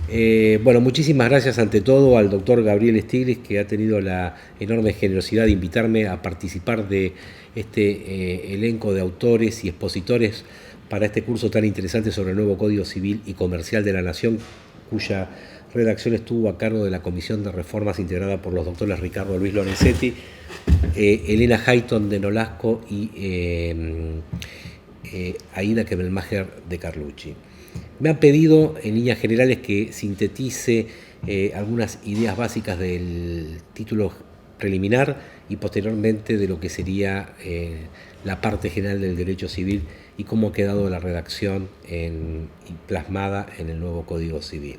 Bueno, muchísimas gracias ante todo al doctor Gabriel Stiglitz, que ha tenido la enorme generosidad de invitarme a participar de este elenco de autores y expositores para este curso tan interesante sobre el nuevo Código Civil y Comercial de la Nación, cuya redacción estuvo a cargo de la Comisión de Reformas integrada por los doctores Ricardo Luis Lorenzetti, Elena Hayton de Nolasco y Aida Kemelmacher de Carlucci. Me han pedido en líneas generales que sintetice algunas ideas básicas del título preliminar y posteriormente de lo que sería la parte general del derecho civil y cómo ha quedado la redacción plasmada en el nuevo Código Civil.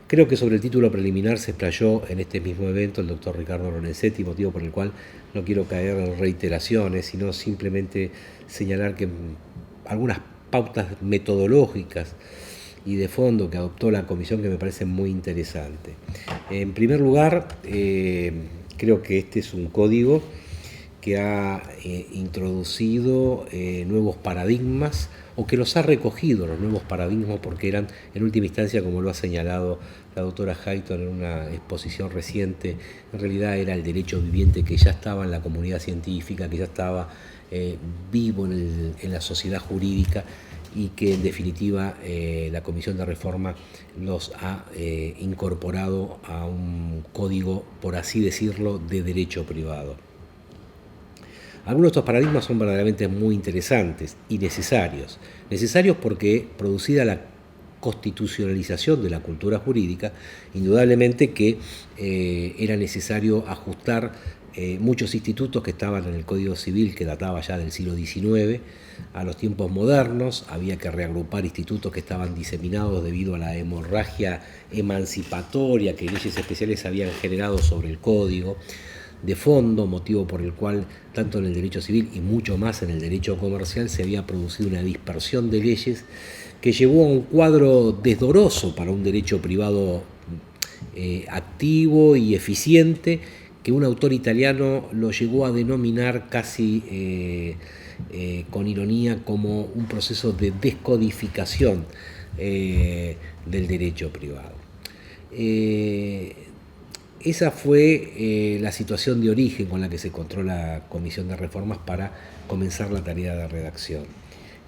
Creo que sobre el título preliminar se explayó en este mismo evento el doctor Ricardo Lorenzetti, motivo por el cual no quiero caer en reiteraciones, sino simplemente señalar que algunas pautas metodológicas y de fondo que adoptó la comisión que me parecen muy interesantes. En primer lugar, creo que este es un código que ha introducido nuevos paradigmas o que los ha recogido los nuevos paradigmas porque eran en última instancia, como lo ha señalado la doctora Hayton en una exposición reciente, en realidad era el derecho viviente que ya estaba en la comunidad científica, que ya estaba vivo en la sociedad jurídica y que en definitiva la Comisión de Reforma los ha incorporado a un código, por así decirlo, de derecho privado. Algunos de estos paradigmas son verdaderamente muy interesantes y necesarios. Necesarios porque, producida la constitucionalización de la cultura jurídica, indudablemente que era necesario ajustar muchos institutos que estaban en el Código Civil, que databa ya del siglo XIX, a los tiempos modernos. Había que reagrupar institutos que estaban diseminados debido a la hemorragia emancipatoria que leyes especiales habían generado sobre el Código de fondo, motivo por el cual tanto en el derecho civil y mucho más en el derecho comercial se había producido una dispersión de leyes que llevó a un cuadro desdoroso para un derecho privado activo y eficiente, que un autor italiano lo llegó a denominar casi con ironía como un proceso de descodificación del derecho privado. Esa fue la situación de origen con la que se encontró la Comisión de Reformas para comenzar la tarea de redacción.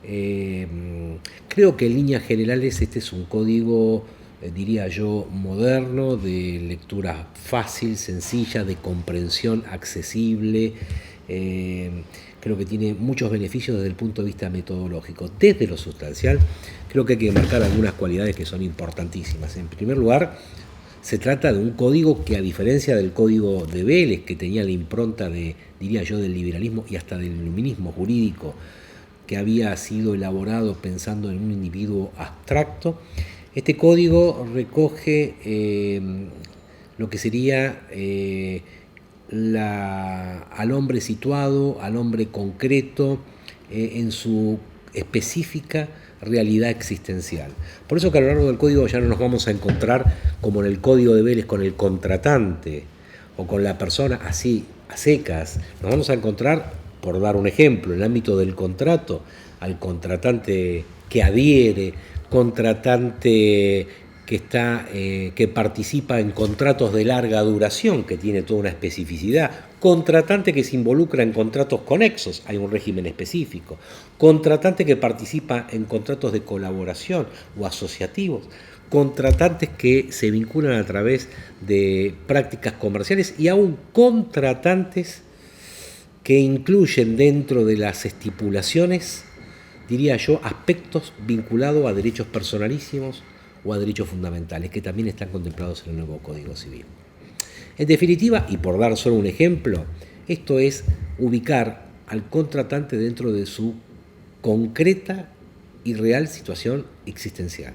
Creo que en líneas generales este es un código, diría yo, moderno, de lectura fácil, sencilla, de comprensión accesible. Creo que tiene muchos beneficios desde el punto de vista metodológico. Desde lo sustancial, creo que hay que marcar algunas cualidades que son importantísimas. En primer lugar, se trata de un código que, a diferencia del código de Vélez, que tenía la impronta de, diría yo, del liberalismo y hasta del iluminismo jurídico, que había sido elaborado pensando en un individuo abstracto, este código recoge lo que sería al hombre situado, al hombre concreto, en su específica realidad existencial. Por eso que a lo largo del código ya no nos vamos a encontrar como en el código de Vélez con el contratante o con la persona así a secas. Nos vamos a encontrar, por dar un ejemplo, en el ámbito del contrato, al contratante que adhiere, contratante que participa en contratos de larga duración, que tiene toda una especificidad, contratante que se involucra en contratos conexos, hay un régimen específico, contratante que participa en contratos de colaboración o asociativos, contratantes que se vinculan a través de prácticas comerciales y aún contratantes que incluyen dentro de las estipulaciones, diría yo, aspectos vinculados a derechos personalísimos o a derechos fundamentales, que también están contemplados en el nuevo Código Civil. En definitiva, y por dar solo un ejemplo, esto es ubicar al contratante dentro de su concreta y real situación existencial,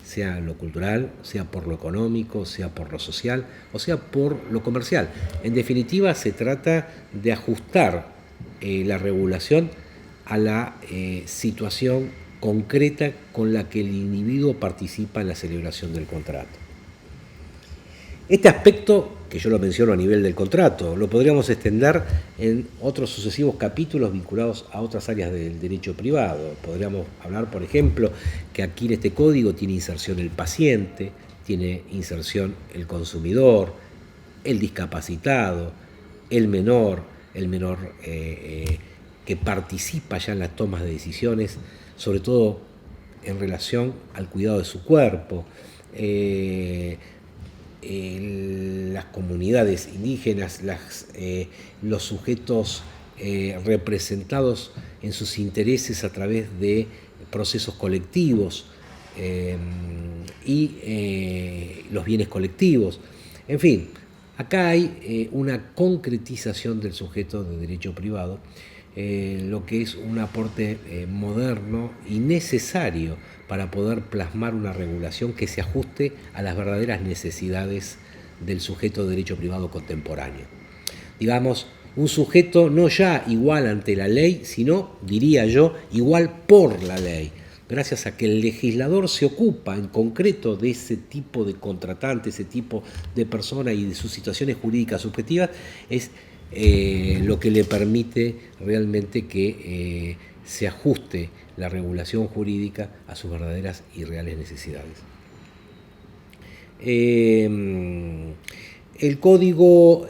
sea lo cultural, sea por lo económico, sea por lo social o sea por lo comercial. En definitiva, se trata de ajustar la regulación a la situación concreta con la que el individuo participa en la celebración del contrato. Este aspecto, que yo lo menciono a nivel del contrato, lo podríamos extender en otros sucesivos capítulos vinculados a otras áreas del derecho privado. Podríamos hablar, por ejemplo, que aquí en este código tiene inserción el paciente, tiene inserción el consumidor, el discapacitado, el menor que participa ya en las tomas de decisiones, sobre todo en relación al cuidado de su cuerpo, las comunidades indígenas, los sujetos representados en sus intereses a través de procesos colectivos y los bienes colectivos. En fin, acá hay una concretización del sujeto de derecho privado, lo que es un aporte moderno y necesario para poder plasmar una regulación que se ajuste a las verdaderas necesidades del sujeto de derecho privado contemporáneo. Digamos, un sujeto no ya igual ante la ley, sino, diría yo, igual por la ley. Gracias a que el legislador se ocupa en concreto de ese tipo de contratante, ese tipo de persona y de sus situaciones jurídicas subjetivas, es lo que le permite realmente que se ajuste la regulación jurídica a sus verdaderas y reales necesidades. El código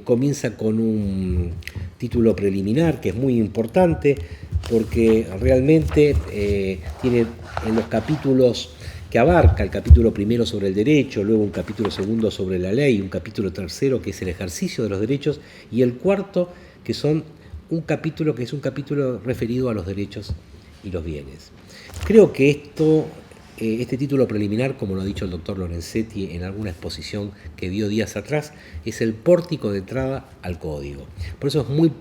comienza con un título preliminar que es muy importante porque realmente tiene en los capítulos que abarca el capítulo primero sobre el derecho, luego un capítulo segundo sobre la ley, un capítulo tercero que es el ejercicio de los derechos y el cuarto que son un capítulo referido a los derechos y los bienes. Creo que este título preliminar, como lo ha dicho el doctor Lorenzetti en alguna exposición que dio días atrás, es el pórtico de entrada al código. Por eso es muy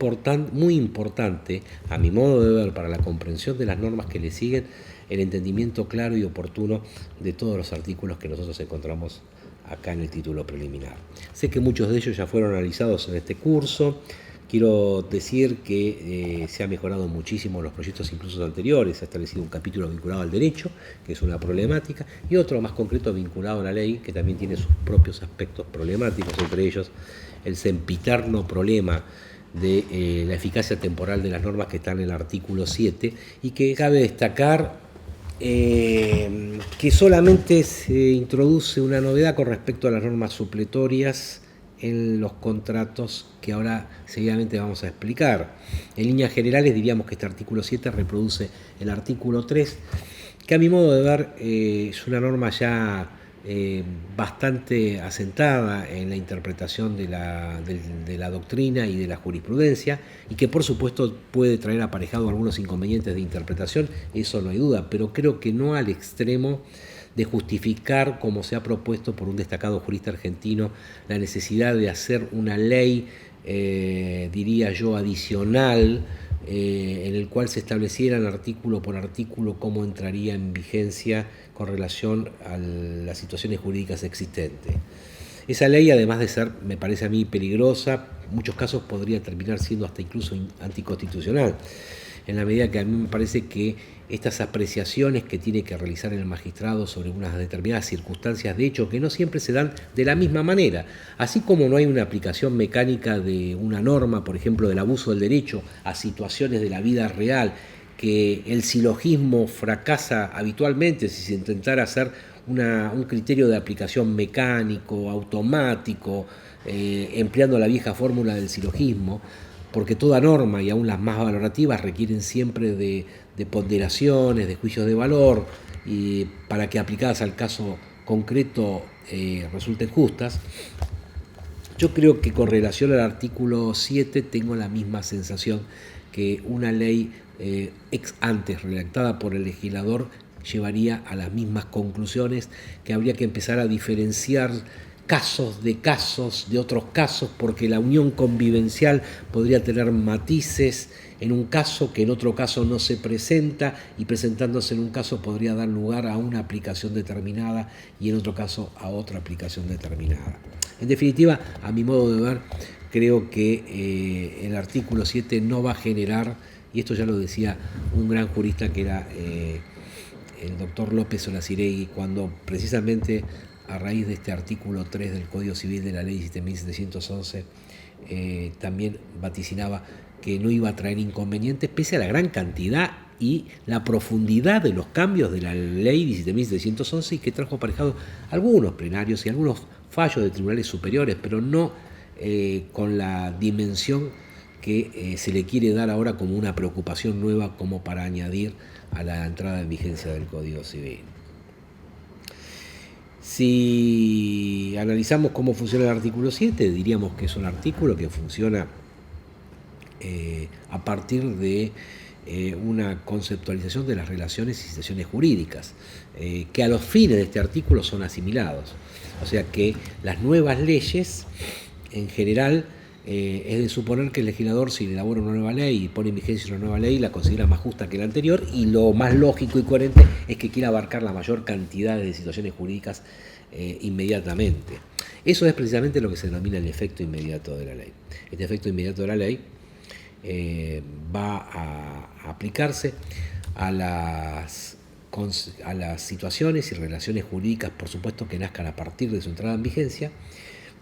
importante, a mi modo de ver, para la comprensión de las normas que le siguen, el entendimiento claro y oportuno de todos los artículos que nosotros encontramos acá en el título preliminar. Sé que muchos de ellos ya fueron analizados en este curso. Quiero decir que se ha mejorado muchísimo los proyectos incluso anteriores, se ha establecido un capítulo vinculado al derecho, que es una problemática, y otro más concreto vinculado a la ley, que también tiene sus propios aspectos problemáticos, entre ellos el sempiterno problema de la eficacia temporal de las normas que están en el artículo 7, y que cabe destacar que solamente se introduce una novedad con respecto a las normas supletorias en los contratos que ahora seguidamente vamos a explicar. En líneas generales diríamos que este artículo 7 reproduce el artículo 3, que a mi modo de ver es una norma ya bastante asentada en la interpretación de la doctrina y de la jurisprudencia, y que por supuesto puede traer aparejado algunos inconvenientes de interpretación, eso no hay duda, pero creo que no al extremo de justificar, como se ha propuesto por un destacado jurista argentino, la necesidad de hacer una ley, diría yo, adicional, en el cual se establecieran artículo por artículo cómo entraría en vigencia con relación a las situaciones jurídicas existentes. Esa ley, además de ser, me parece a mí, peligrosa, en muchos casos podría terminar siendo hasta incluso anticonstitucional, en la medida que a mí me parece que estas apreciaciones que tiene que realizar el magistrado sobre unas determinadas circunstancias de hecho que no siempre se dan de la misma manera, así como no hay una aplicación mecánica de una norma, por ejemplo, del abuso del derecho a situaciones de la vida real, que el silogismo fracasa habitualmente si se intentara hacer un criterio de aplicación mecánico, automático, empleando la vieja fórmula del silogismo, porque toda norma, y aún las más valorativas, requieren siempre de ponderaciones, de juicios de valor, y para que aplicadas al caso concreto resulten justas. Yo creo que con relación al artículo 7 tengo la misma sensación que una ley ex antes redactada por el legislador llevaría a las mismas conclusiones, que habría que empezar a diferenciar casos de otros casos, porque la unión convivencial podría tener matices en un caso que en otro caso no se presenta, y presentándose en un caso podría dar lugar a una aplicación determinada y en otro caso a otra aplicación determinada. En definitiva, a mi modo de ver, creo que el artículo 7 no va a generar, y esto ya lo decía un gran jurista que era el doctor López Olaciregui, cuando precisamente a raíz de este artículo 3 del Código Civil de la Ley 1711, también vaticinaba que no iba a traer inconvenientes, pese a la gran cantidad y la profundidad de los cambios de la ley 17.711 y que trajo aparejados algunos plenarios y algunos fallos de tribunales superiores, pero no con la dimensión que se le quiere dar ahora como una preocupación nueva como para añadir a la entrada en vigencia del Código Civil. Si analizamos cómo funciona el artículo 7, diríamos que es un artículo que funciona a partir de una conceptualización de las relaciones y situaciones jurídicas, que a los fines de este artículo son asimilados. O sea que las nuevas leyes, en general, es de suponer que el legislador, si elabora una nueva ley y pone en vigencia una nueva ley, la considera más justa que la anterior, y lo más lógico y coherente es que quiera abarcar la mayor cantidad de situaciones jurídicas inmediatamente. Eso es precisamente lo que se denomina el efecto inmediato de la ley. Este efecto inmediato de la ley va a aplicarse a las situaciones y relaciones jurídicas, por supuesto, que nazcan a partir de su entrada en vigencia,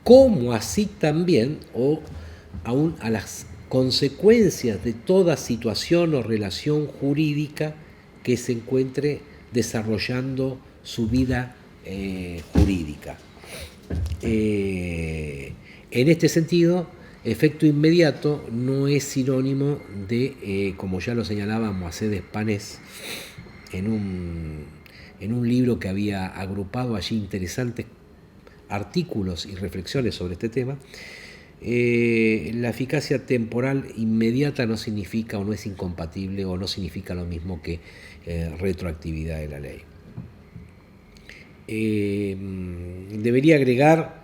como así también, o aún a las consecuencias de toda situación o relación jurídica que se encuentre desarrollando su vida jurídica. En este sentido, efecto inmediato no es sinónimo de, como ya lo señalaba Moisés Despanés en un libro que había agrupado allí interesantes artículos y reflexiones sobre este tema, la eficacia temporal inmediata no significa o no es incompatible o no significa lo mismo que retroactividad de la ley. Debería agregar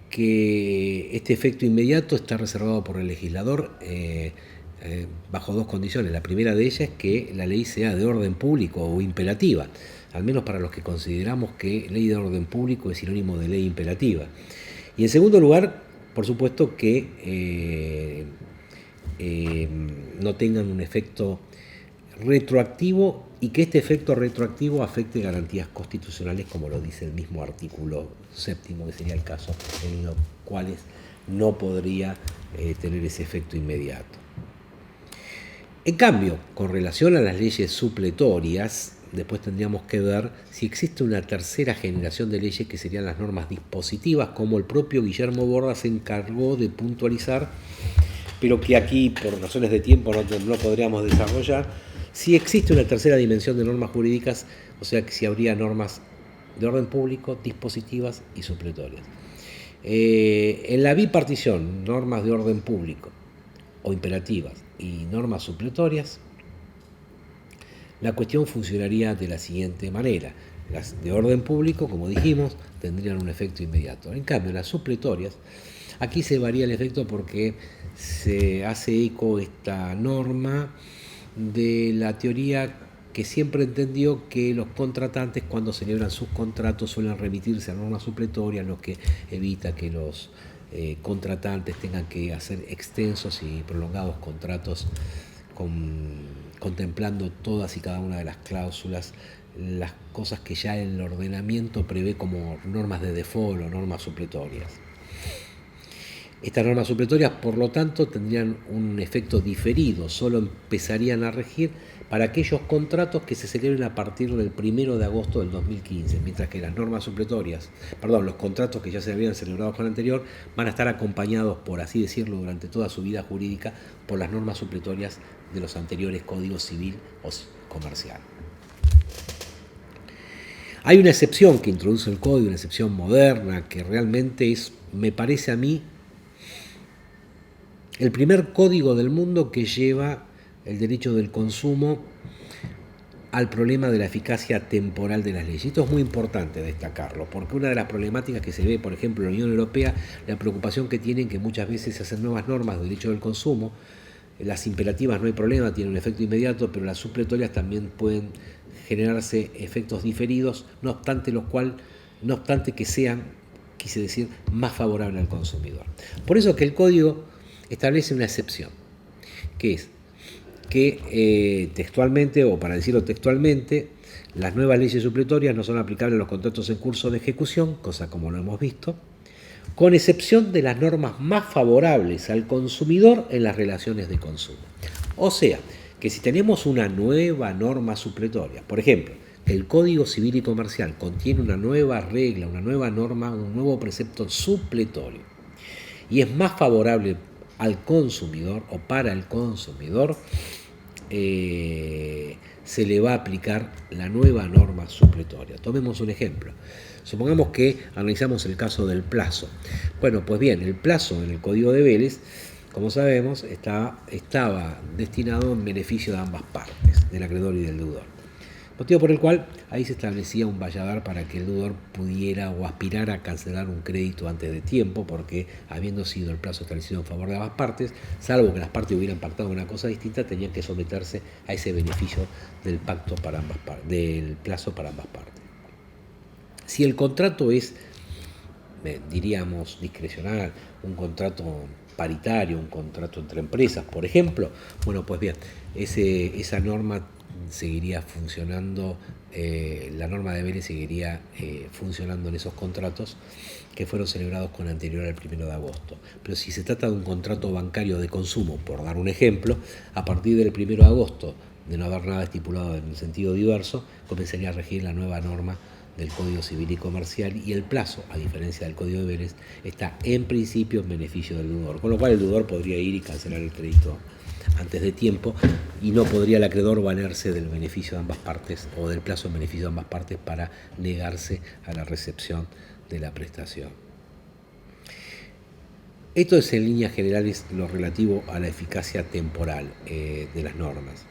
que este efecto inmediato está reservado por el legislador bajo dos condiciones. La primera de ellas es que la ley sea de orden público o imperativa, al menos para los que consideramos que ley de orden público es sinónimo de ley imperativa. Y en segundo lugar, por supuesto, que no tengan un efecto retroactivo y que este efecto retroactivo afecte garantías constitucionales, como lo dice el mismo artículo 7º, que sería el caso en los cuales no podría tener ese efecto inmediato. En cambio, con relación a las leyes supletorias, después tendríamos que ver si existe una tercera generación de leyes que serían las normas dispositivas, como el propio Guillermo Borda se encargó de puntualizar, pero que aquí por razones de tiempo no podríamos desarrollar. Si existe una tercera dimensión de normas jurídicas, o sea que si habría normas de orden público, dispositivas y supletorias. En la bipartición, normas de orden público o imperativas y normas supletorias, la cuestión funcionaría de la siguiente manera. Las de orden público, como dijimos, tendrían un efecto inmediato. En cambio, las supletorias, aquí se varía el efecto porque se hace eco esta norma de la teoría que siempre entendió que los contratantes, cuando celebran sus contratos, suelen remitirse a normas supletorias, lo que evita que los contratantes tengan que hacer extensos y prolongados contratos contemplando todas y cada una de las cláusulas, las cosas que ya el ordenamiento prevé como normas de default o normas supletorias. Estas normas supletorias, por lo tanto, tendrían un efecto diferido, solo empezarían a regir para aquellos contratos que se celebren a partir del 1 de agosto del 2015, mientras que las normas supletorias, los contratos que ya se habían celebrado con el anterior, van a estar acompañados, por así decirlo, durante toda su vida jurídica, por las normas supletorias de los anteriores códigos civil o comercial. Hay una excepción que introduce el código, una excepción moderna, que realmente es, me parece a mí, el primer código del mundo que lleva el derecho del consumo al problema de la eficacia temporal de las leyes. Esto es muy importante destacarlo, porque una de las problemáticas que se ve, por ejemplo, en la Unión Europea, la preocupación que tienen que muchas veces se hacen nuevas normas de derecho del consumo. Las imperativas no hay problema, tienen un efecto inmediato, pero las supletorias también pueden generarse efectos diferidos, no obstante que sean, quise decir, más favorables al consumidor. Por eso que el código establece una excepción, que es que textualmente, o para decirlo textualmente, las nuevas leyes supletorias no son aplicables a los contratos en curso de ejecución, cosa como lo hemos visto, con excepción de las normas más favorables al consumidor en las relaciones de consumo. O sea, que si tenemos una nueva norma supletoria, por ejemplo, que el Código Civil y Comercial contiene una nueva regla, una nueva norma, un nuevo precepto supletorio, y es más favorable al consumidor o para el consumidor, se le va a aplicar la nueva norma supletoria. Tomemos un ejemplo. Supongamos que analizamos el caso del plazo. Bueno, pues bien, el plazo en el Código de Vélez, como sabemos, estaba destinado en beneficio de ambas partes, del acreedor y del deudor. Motivo por el cual ahí se establecía un valladar para que el deudor pudiera o aspirara a cancelar un crédito antes de tiempo, porque habiendo sido el plazo establecido en favor de ambas partes, salvo que las partes hubieran pactado una cosa distinta, tenían que someterse a ese beneficio del pacto para ambas del plazo para ambas partes. Si el contrato es, diríamos, discrecional, un contrato paritario, un contrato entre empresas, por ejemplo, bueno, pues bien, esa norma seguiría funcionando, la norma de Vélez seguiría funcionando en esos contratos que fueron celebrados con anterior al 1 de agosto. Pero si se trata de un contrato bancario de consumo, por dar un ejemplo, a partir del 1 de agosto, de no haber nada estipulado en el sentido diverso, comenzaría a regir la nueva norma del Código Civil y Comercial, y el plazo, a diferencia del Código de Vélez, está en principio en beneficio del deudor, con lo cual el deudor podría ir y cancelar el crédito antes de tiempo, y no podría el acreedor valerse del beneficio de ambas partes o del plazo en beneficio de ambas partes para negarse a la recepción de la prestación. Esto es en líneas generales lo relativo a la eficacia temporal de las normas.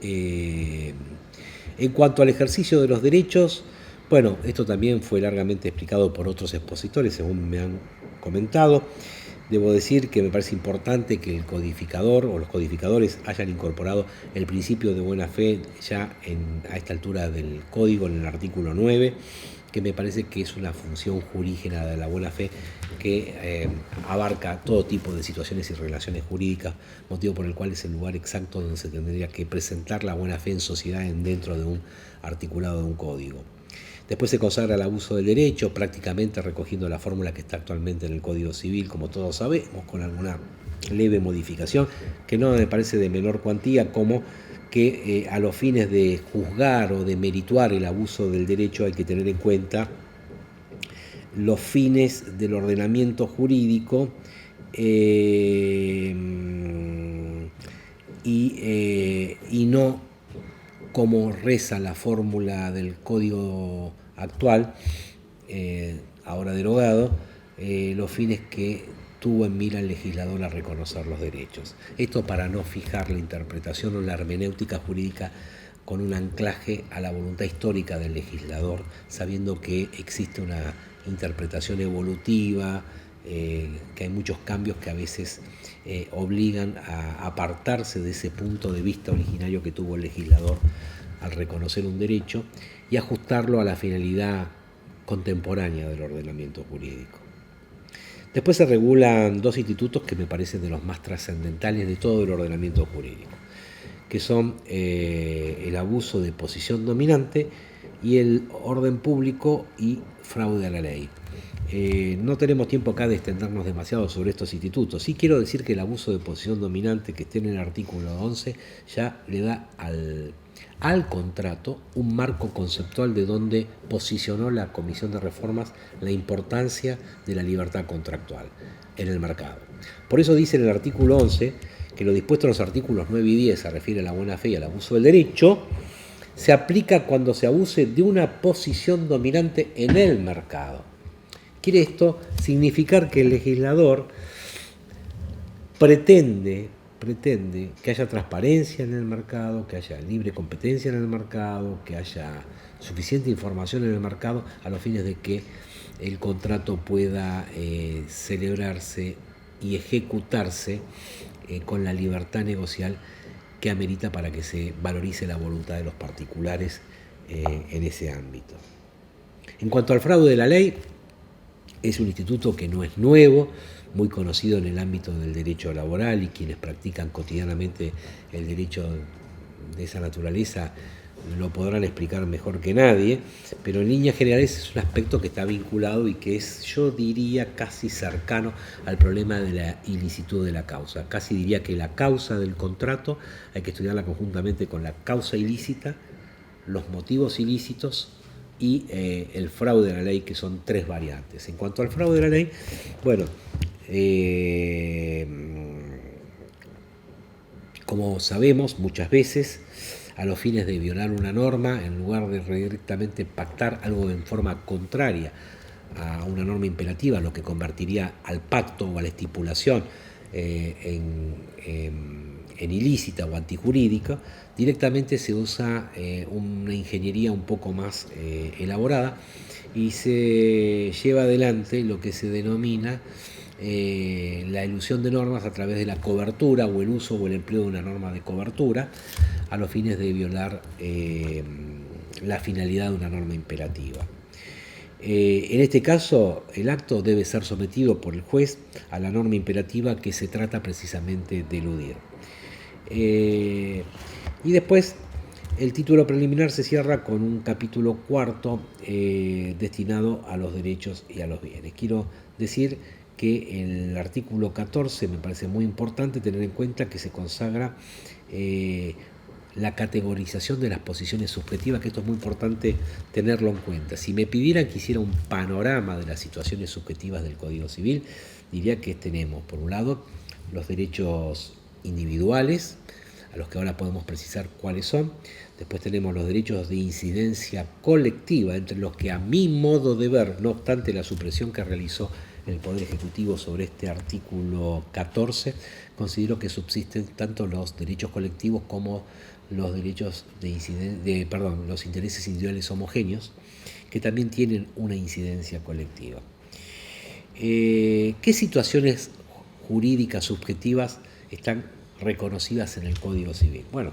En cuanto al ejercicio de los derechos, bueno, esto también fue largamente explicado por otros expositores, según me han comentado. Debo decir que me parece importante que el codificador o los codificadores hayan incorporado el principio de buena fe ya a esta altura del código, en el artículo 9, que me parece que es una función jurígena de la buena fe que abarca todo tipo de situaciones y relaciones jurídicas, motivo por el cual es el lugar exacto donde se tendría que presentar la buena fe en sociedad dentro de un articulado de un código. Después se consagra el abuso del derecho, prácticamente recogiendo la fórmula que está actualmente en el Código Civil, como todos sabemos, con alguna leve modificación, que no me parece de menor cuantía, como que a los fines de juzgar o de merituar el abuso del derecho hay que tener en cuenta los fines del ordenamiento jurídico y no como reza la fórmula del Código actual, ahora derogado, los fines que tuvo en mira el legislador a reconocer los derechos. Esto para no fijar la interpretación o la hermenéutica jurídica con un anclaje a la voluntad histórica del legislador, sabiendo que existe una interpretación evolutiva, que hay muchos cambios que a veces obligan a apartarse de ese punto de vista originario que tuvo el legislador al reconocer un derecho y ajustarlo a la finalidad contemporánea del ordenamiento jurídico. Después se regulan dos institutos que me parecen de los más trascendentales de todo el ordenamiento jurídico, que son el abuso de posición dominante y el orden público y fraude a la ley. No tenemos tiempo acá de extendernos demasiado sobre estos institutos. Sí quiero decir que el abuso de posición dominante que está en el artículo 11 ya le da al contrato un marco conceptual de donde posicionó la Comisión de Reformas la importancia de la libertad contractual en el mercado. Por eso dice en el artículo 11 que lo dispuesto en los artículos 9 y 10 se refiere a la buena fe y al abuso del derecho, se aplica cuando se abuse de una posición dominante en el mercado. Quiere esto significar que el legislador pretende que haya transparencia en el mercado, que haya libre competencia en el mercado, que haya suficiente información en el mercado a los fines de que el contrato pueda celebrarse y ejecutarse con la libertad negocial que amerita para que se valorice la voluntad de los particulares en ese ámbito. En cuanto al fraude de la ley, es un instituto que no es nuevo, muy conocido en el ámbito del derecho laboral, y quienes practican cotidianamente el derecho de esa naturaleza lo podrán explicar mejor que nadie, pero en líneas generales es un aspecto que está vinculado y que es, yo diría, casi cercano al problema de la ilicitud de la causa. Casi diría que la causa del contrato hay que estudiarla conjuntamente con la causa ilícita, los motivos ilícitos y el fraude de la ley, que son tres variantes. En cuanto al fraude de la ley, bueno, como sabemos, muchas veces, a los fines de violar una norma, en lugar de directamente pactar algo en forma contraria a una norma imperativa, lo que convertiría al pacto o a la estipulación en ilícita o antijurídica, directamente se usa una ingeniería un poco más elaborada y se lleva adelante lo que se denomina la elusión de normas a través de la cobertura o el uso o el empleo de una norma de cobertura a los fines de violar la finalidad de una norma imperativa. En este caso, el acto debe ser sometido por el juez a la norma imperativa que se trata precisamente de eludir. Y después, el título preliminar se cierra con un capítulo cuarto destinado a los derechos y a los bienes. Quiero decir que el artículo 14 me parece muy importante tener en cuenta que se consagra la categorización de las posiciones subjetivas, que esto es muy importante tenerlo en cuenta. Si me pidieran que hiciera un panorama de las situaciones subjetivas del Código Civil, diría que tenemos, por un lado, los derechos individuales, a los que ahora podemos precisar cuáles son. Después tenemos los derechos de incidencia colectiva, entre los que, a mi modo de ver, no obstante la supresión que realizó el Poder Ejecutivo sobre este artículo 14, considero que subsisten tanto los derechos colectivos como los derechos los intereses individuales homogéneos, que también tienen una incidencia colectiva. ¿Qué situaciones jurídicas subjetivas están reconocidas en el Código Civil? Bueno,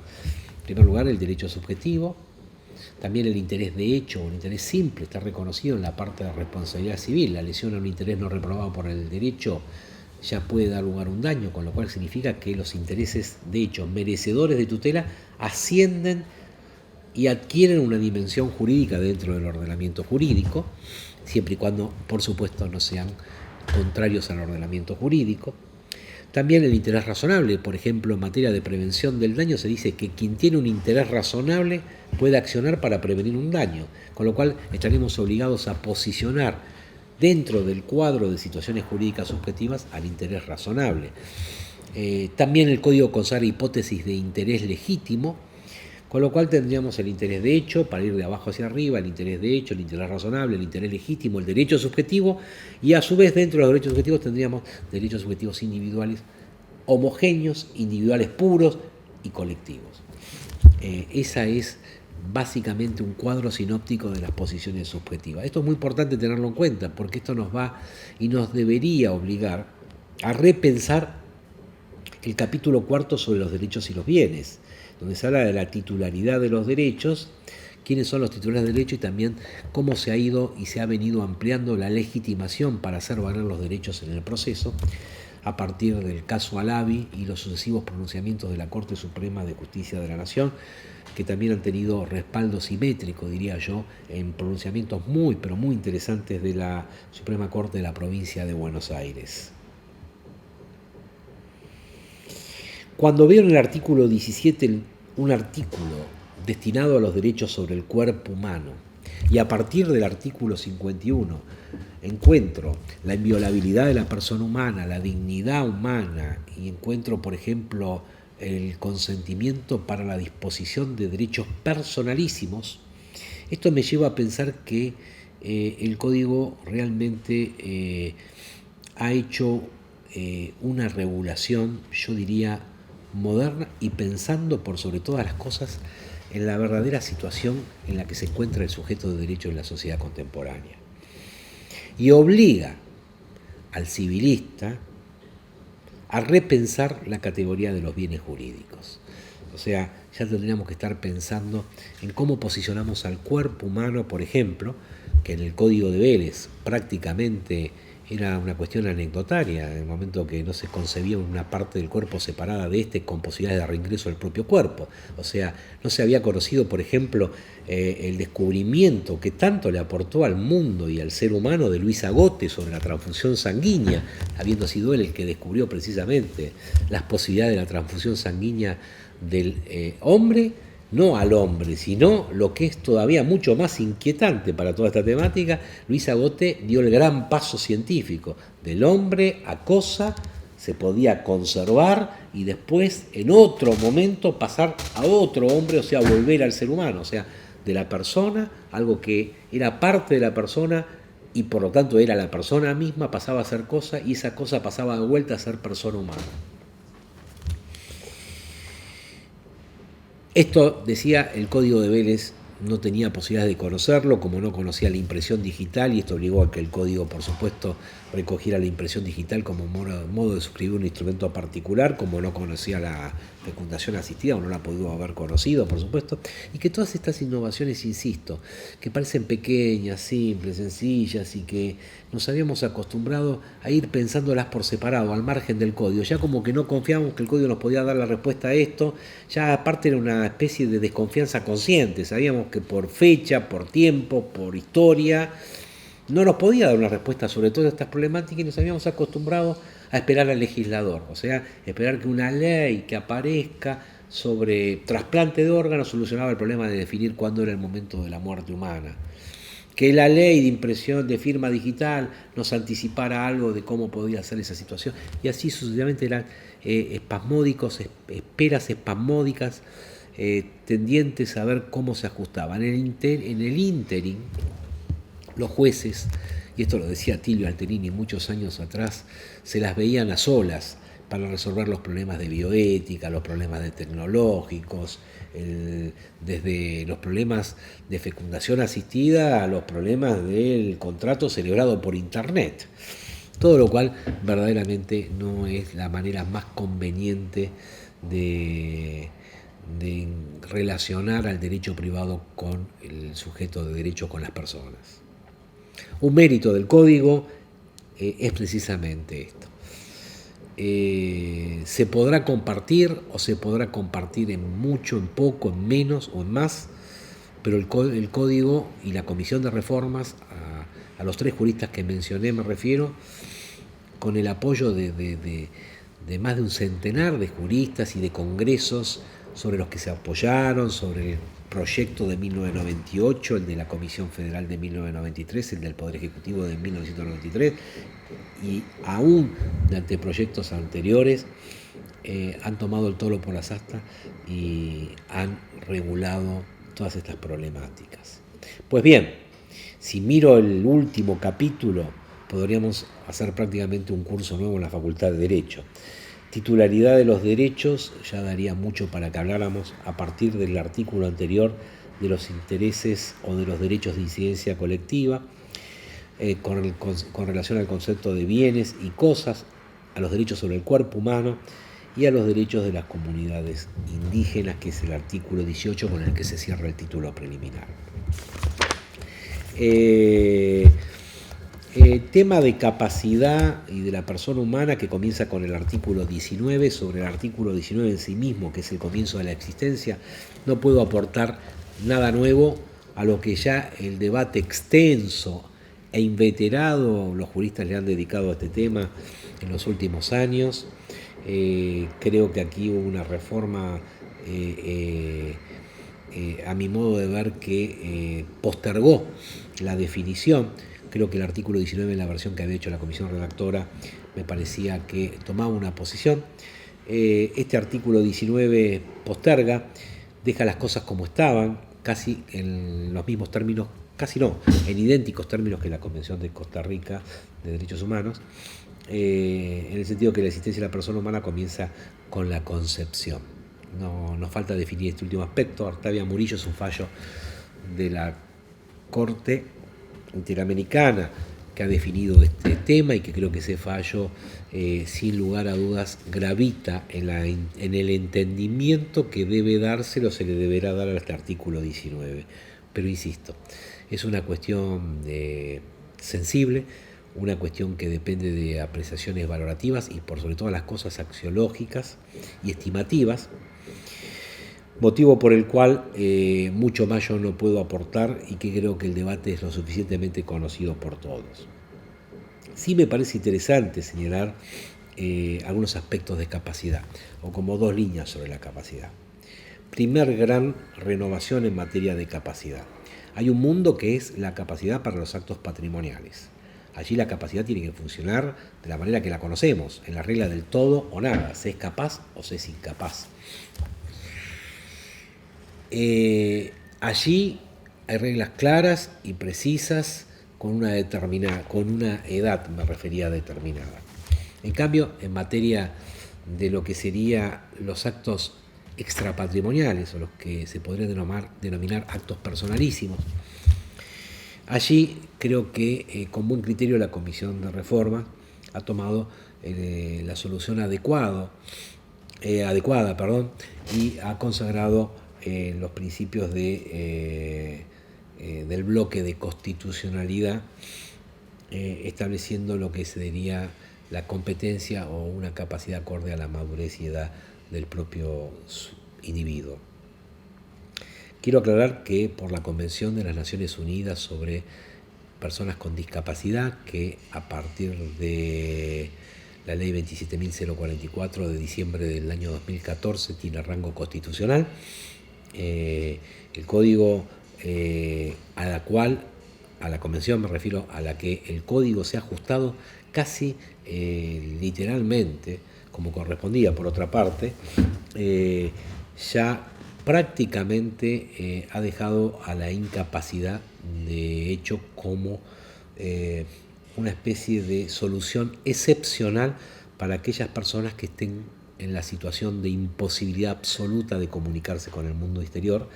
en primer lugar, el derecho subjetivo. También el interés de hecho o el interés simple está reconocido en la parte de responsabilidad civil. La lesión a un interés no reprobado por el derecho ya puede dar lugar a un daño, con lo cual significa que los intereses de hecho merecedores de tutela ascienden y adquieren una dimensión jurídica dentro del ordenamiento jurídico, siempre y cuando, por supuesto, no sean contrarios al ordenamiento jurídico. También el interés razonable, por ejemplo, en materia de prevención del daño se dice que quien tiene un interés razonable puede accionar para prevenir un daño, con lo cual estaremos obligados a posicionar dentro del cuadro de situaciones jurídicas subjetivas al interés razonable. También el Código consagra hipótesis de interés legítimo, con lo cual tendríamos el interés de hecho, para ir de abajo hacia arriba, el interés de hecho, el interés razonable, el interés legítimo, el derecho subjetivo, y a su vez dentro de los derechos subjetivos tendríamos derechos subjetivos individuales homogéneos, individuales puros y colectivos. Esa es básicamente un cuadro sinóptico de las posiciones subjetivas. Esto es muy importante tenerlo en cuenta, porque esto nos va y nos debería obligar a repensar el capítulo cuarto sobre los derechos y los bienes, donde se habla de la titularidad de los derechos, quiénes son los titulares de derecho y también cómo se ha ido y se ha venido ampliando la legitimación para hacer valer los derechos en el proceso, a partir del caso Alavi y los sucesivos pronunciamientos de la Corte Suprema de Justicia de la Nación, que también han tenido respaldo simétrico, diría yo, en pronunciamientos muy, pero muy interesantes de la Suprema Corte de la Provincia de Buenos Aires. Cuando veo en el artículo 17 un artículo destinado a los derechos sobre el cuerpo humano, y a partir del artículo 51 encuentro la inviolabilidad de la persona humana, la dignidad humana, y encuentro, por ejemplo, el consentimiento para la disposición de derechos personalísimos, esto me lleva a pensar que el Código realmente ha hecho una regulación, yo diría, moderna y pensando por sobre todas las cosas en la verdadera situación en la que se encuentra el sujeto de derecho en la sociedad contemporánea. Y obliga al civilista a repensar la categoría de los bienes jurídicos. O sea, ya tendríamos que estar pensando en cómo posicionamos al cuerpo humano, por ejemplo, que en el Código de Vélez prácticamente era una cuestión anecdotaria, en el momento que no se concebía una parte del cuerpo separada de este con posibilidades de reingreso al propio cuerpo. O sea, no se había conocido, por ejemplo, el descubrimiento que tanto le aportó al mundo y al ser humano de Luis Agote sobre la transfusión sanguínea, habiendo sido él el que descubrió precisamente las posibilidades de la transfusión sanguínea del hombre, no al hombre, sino lo que es todavía mucho más inquietante para toda esta temática. Luis Agote dio el gran paso científico, del hombre a cosa se podía conservar y después en otro momento pasar a otro hombre, o sea, volver al ser humano, o sea, de la persona, algo que era parte de la persona y por lo tanto era la persona misma, pasaba a ser cosa y esa cosa pasaba de vuelta a ser persona humana. Esto, decía, el código de Vélez no tenía posibilidades de conocerlo, como no conocía la impresión digital, y esto obligó a que el código, por supuesto, recogiera la impresión digital como modo de suscribir un instrumento particular, como no conocía la fecundación asistida, o no la ha podido haber conocido, por supuesto, y que todas estas innovaciones, insisto, que parecen pequeñas, simples, sencillas, y que nos habíamos acostumbrado a ir pensándolas por separado, al margen del código, ya como que no confiábamos que el código nos podía dar la respuesta a esto, ya aparte era una especie de desconfianza consciente, sabíamos que por fecha, por tiempo, por historia, no nos podía dar una respuesta sobre todas estas problemáticas y nos habíamos acostumbrado a esperar al legislador, o sea, esperar que una ley que aparezca sobre trasplante de órganos solucionaba el problema de definir cuándo era el momento de la muerte humana. Que la ley de impresión de firma digital nos anticipara algo de cómo podía ser esa situación. Y así sucesivamente eran espasmódicos, esperas espasmódicas, tendientes a ver cómo se ajustaban. En el ínterin, los jueces, y esto lo decía Tilio Alterini muchos años atrás, se las veían a solas para resolver los problemas de bioética, los problemas de tecnológicos, desde los problemas de fecundación asistida a los problemas del contrato celebrado por internet. Todo lo cual verdaderamente no es la manera más conveniente de relacionar al derecho privado con el sujeto de derecho, con las personas. Un mérito del código es precisamente esto. Se podrá compartir o se podrá compartir en mucho, en poco, en menos o en más, pero el código y la comisión de reformas, a los tres juristas que mencioné me refiero, con el apoyo de más de un centenar de juristas y de congresos sobre los que se apoyaron, sobre el proyecto de 1998, el de la Comisión Federal de 1993, el del Poder Ejecutivo de 1993, y aún de anteproyectos anteriores, han tomado el toro por las astas y han regulado todas estas problemáticas. Pues bien, si miro el último capítulo, podríamos hacer prácticamente un curso nuevo en la Facultad de Derecho. Titularidad de los derechos, ya daría mucho para que habláramos a partir del artículo anterior de los intereses o de los derechos de incidencia colectiva, con relación al concepto de bienes y cosas, a los derechos sobre el cuerpo humano y a los derechos de las comunidades indígenas, que es el artículo 18 con el que se cierra el título preliminar. Tema de capacidad y de la persona humana, que comienza con el artículo 19. Sobre el artículo 19 en sí mismo, que es el comienzo de la existencia, no puedo aportar nada nuevo a lo que ya el debate extenso e inveterado los juristas le han dedicado a este tema en los últimos años. Creo que aquí hubo una reforma, a mi modo de ver, que postergó la definición. Creo que el artículo 19, en la versión que había hecho la comisión redactora, me parecía que tomaba una posición. Este artículo 19 posterga, deja las cosas como estaban, casi en los mismos términos, casi no, en idénticos términos que la Convención de Costa Rica de Derechos Humanos, en el sentido que la existencia de la persona humana comienza con la concepción. No nos falta definir este último aspecto. Artavia Murillo es un fallo de la Corte Interamericana que ha definido este tema y que creo que ese fallo, sin lugar a dudas, gravita en el entendimiento que debe dárselo, se le deberá dar a este artículo 19. Pero insisto, es una cuestión sensible, una cuestión que depende de apreciaciones valorativas y por sobre todas las cosas axiológicas y estimativas, motivo por el cual mucho más yo no puedo aportar y que creo que el debate es lo suficientemente conocido por todos. Sí me parece interesante señalar algunos aspectos de capacidad, o como dos líneas sobre la capacidad. Primer gran renovación en materia de capacidad. Hay un mundo que es la capacidad para los actos patrimoniales. Allí la capacidad tiene que funcionar de la manera que la conocemos, en la regla del todo o nada, se es capaz o se es incapaz. Allí hay reglas claras y precisas con una edad, me refería, determinada. En cambio, en materia de lo que serían los actos extrapatrimoniales, o los que se podrían denominar actos personalísimos, allí creo que con buen criterio la Comisión de Reforma ha tomado la solución adecuada, y ha consagrado los principios del bloque de constitucionalidad, estableciendo lo que sería la competencia o una capacidad acorde a la madurez y edad del propio individuo. Quiero aclarar que por la Convención de las Naciones Unidas sobre Personas con Discapacidad, que a partir de la Ley 27.044 de diciembre del año 2014 tiene rango constitucional, el código a la convención me refiero, a la que el código se ha ajustado casi literalmente, como correspondía por otra parte, ya prácticamente ha dejado a la incapacidad de hecho como una especie de solución excepcional para aquellas personas que estén en la situación de imposibilidad absoluta de comunicarse con el mundo exterior,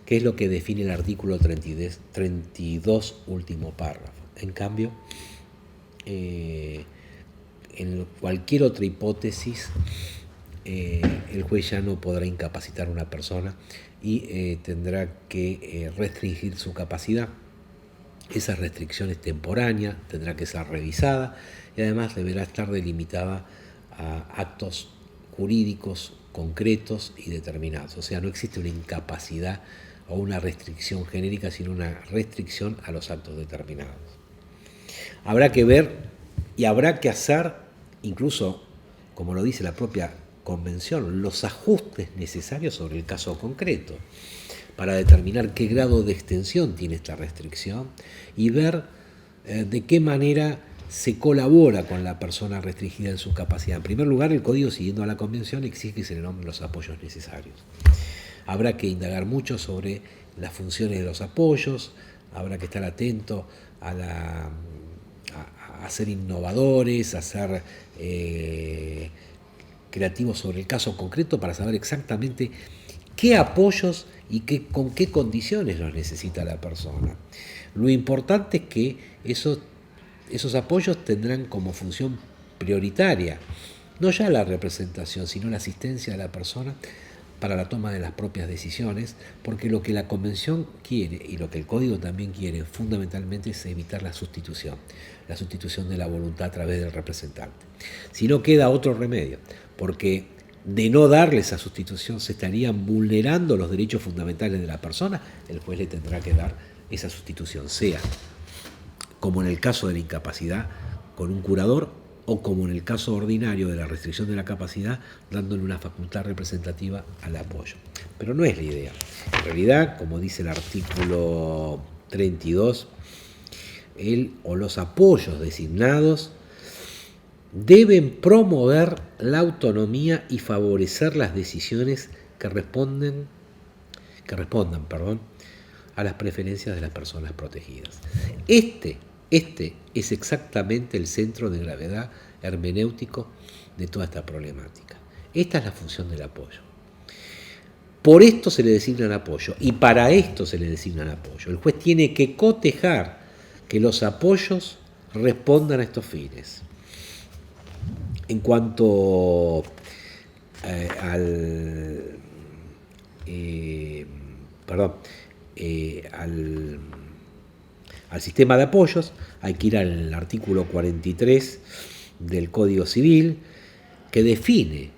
que es lo que define el artículo 32, último párrafo. En cambio, en cualquier otra hipótesis, el juez ya no podrá incapacitar a una persona y tendrá que restringir su capacidad. Esa restricción es temporánea, tendrá que ser revisada y además deberá estar delimitada a actos jurídicos concretos y determinados. O sea, no existe una incapacidad o una restricción genérica, sino una restricción a los actos determinados. Habrá que ver y habrá que hacer, incluso, como lo dice la propia Convención, los ajustes necesarios sobre el caso concreto para determinar qué grado de extensión tiene esta restricción y ver de qué manera se colabora con la persona restringida en su capacidad. En primer lugar, el Código, siguiendo a la Convención, exige que se le nombren los apoyos necesarios. Habrá que indagar mucho sobre las funciones de los apoyos, habrá que estar atento a ser innovadores, a ser creativos sobre el caso concreto para saber exactamente qué apoyos y con qué condiciones los necesita la persona. Lo importante es que esos apoyos tendrán como función prioritaria no ya la representación, sino la asistencia de la persona para la toma de las propias decisiones, porque lo que la Convención quiere y lo que el Código también quiere fundamentalmente es evitar la sustitución de la voluntad a través del representante. Si no queda otro remedio, porque de no darle esa sustitución se estarían vulnerando los derechos fundamentales de la persona, el juez le tendrá que dar esa sustitución, sea como en el caso de la incapacidad con un curador o como en el caso ordinario de la restricción de la capacidad, dándole una facultad representativa al apoyo. Pero no es la idea. En realidad, como dice el artículo 32, él o los apoyos designados deben promover la autonomía y favorecer las decisiones que respondan a las preferencias de las personas protegidas. Este es exactamente el centro de gravedad hermenéutico de toda esta problemática. Esta es la función del apoyo. Por esto se le designa apoyo y para esto se le designa apoyo. El juez tiene que cotejar que los apoyos respondan a estos fines. En cuanto al sistema de apoyos, hay que ir al artículo 43 del Código Civil, que define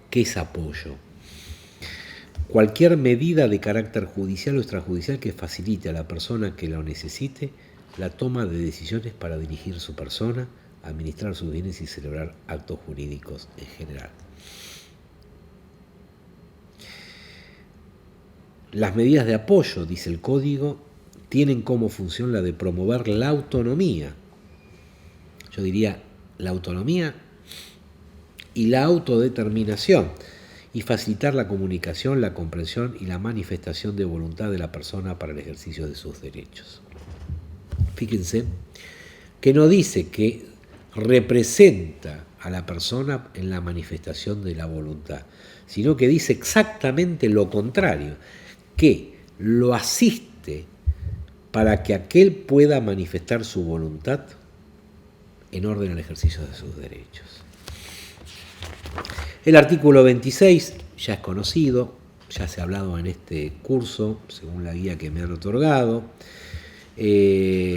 qué es apoyo. Cualquier medida de carácter judicial o extrajudicial que facilite a la persona que lo necesite la toma de decisiones para dirigir su persona, administrar sus bienes y celebrar actos jurídicos en general. Las medidas de apoyo, dice el Código, tienen como función la de promover la autonomía. Yo diría la autonomía y la autodeterminación, y facilitar la comunicación, la comprensión y la manifestación de voluntad de la persona para el ejercicio de sus derechos. Fíjense que no dice que representa a la persona en la manifestación de la voluntad, sino que dice exactamente lo contrario, que lo asiste para que aquel pueda manifestar su voluntad en orden al ejercicio de sus derechos. El artículo 26 ya es conocido, ya se ha hablado en este curso, según la guía que me han otorgado,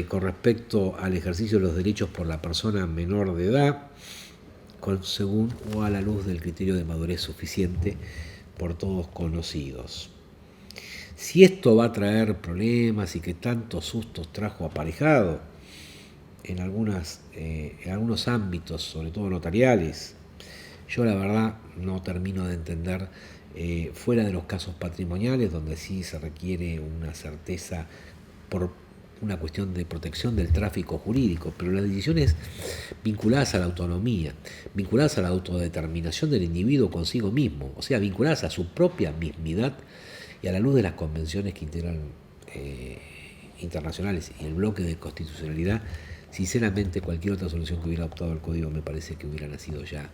con respecto al ejercicio de los derechos por la persona menor de edad, según o a la luz del criterio de madurez suficiente por todos conocidos. Si esto va a traer problemas y que tantos sustos trajo aparejado en algunos ámbitos, sobre todo notariales, yo la verdad no termino de entender, fuera de los casos patrimoniales, donde sí se requiere una certeza por una cuestión de protección del tráfico jurídico, pero las decisiones vinculadas a la autonomía, vinculadas a la autodeterminación del individuo consigo mismo, o sea, vinculadas a su propia mismidad y a la luz de las convenciones que integran internacionales y el bloque de constitucionalidad, sinceramente cualquier otra solución que hubiera adoptado el Código me parece que hubiera nacido ya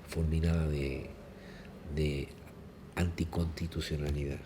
fulminada de anticonstitucionalidad.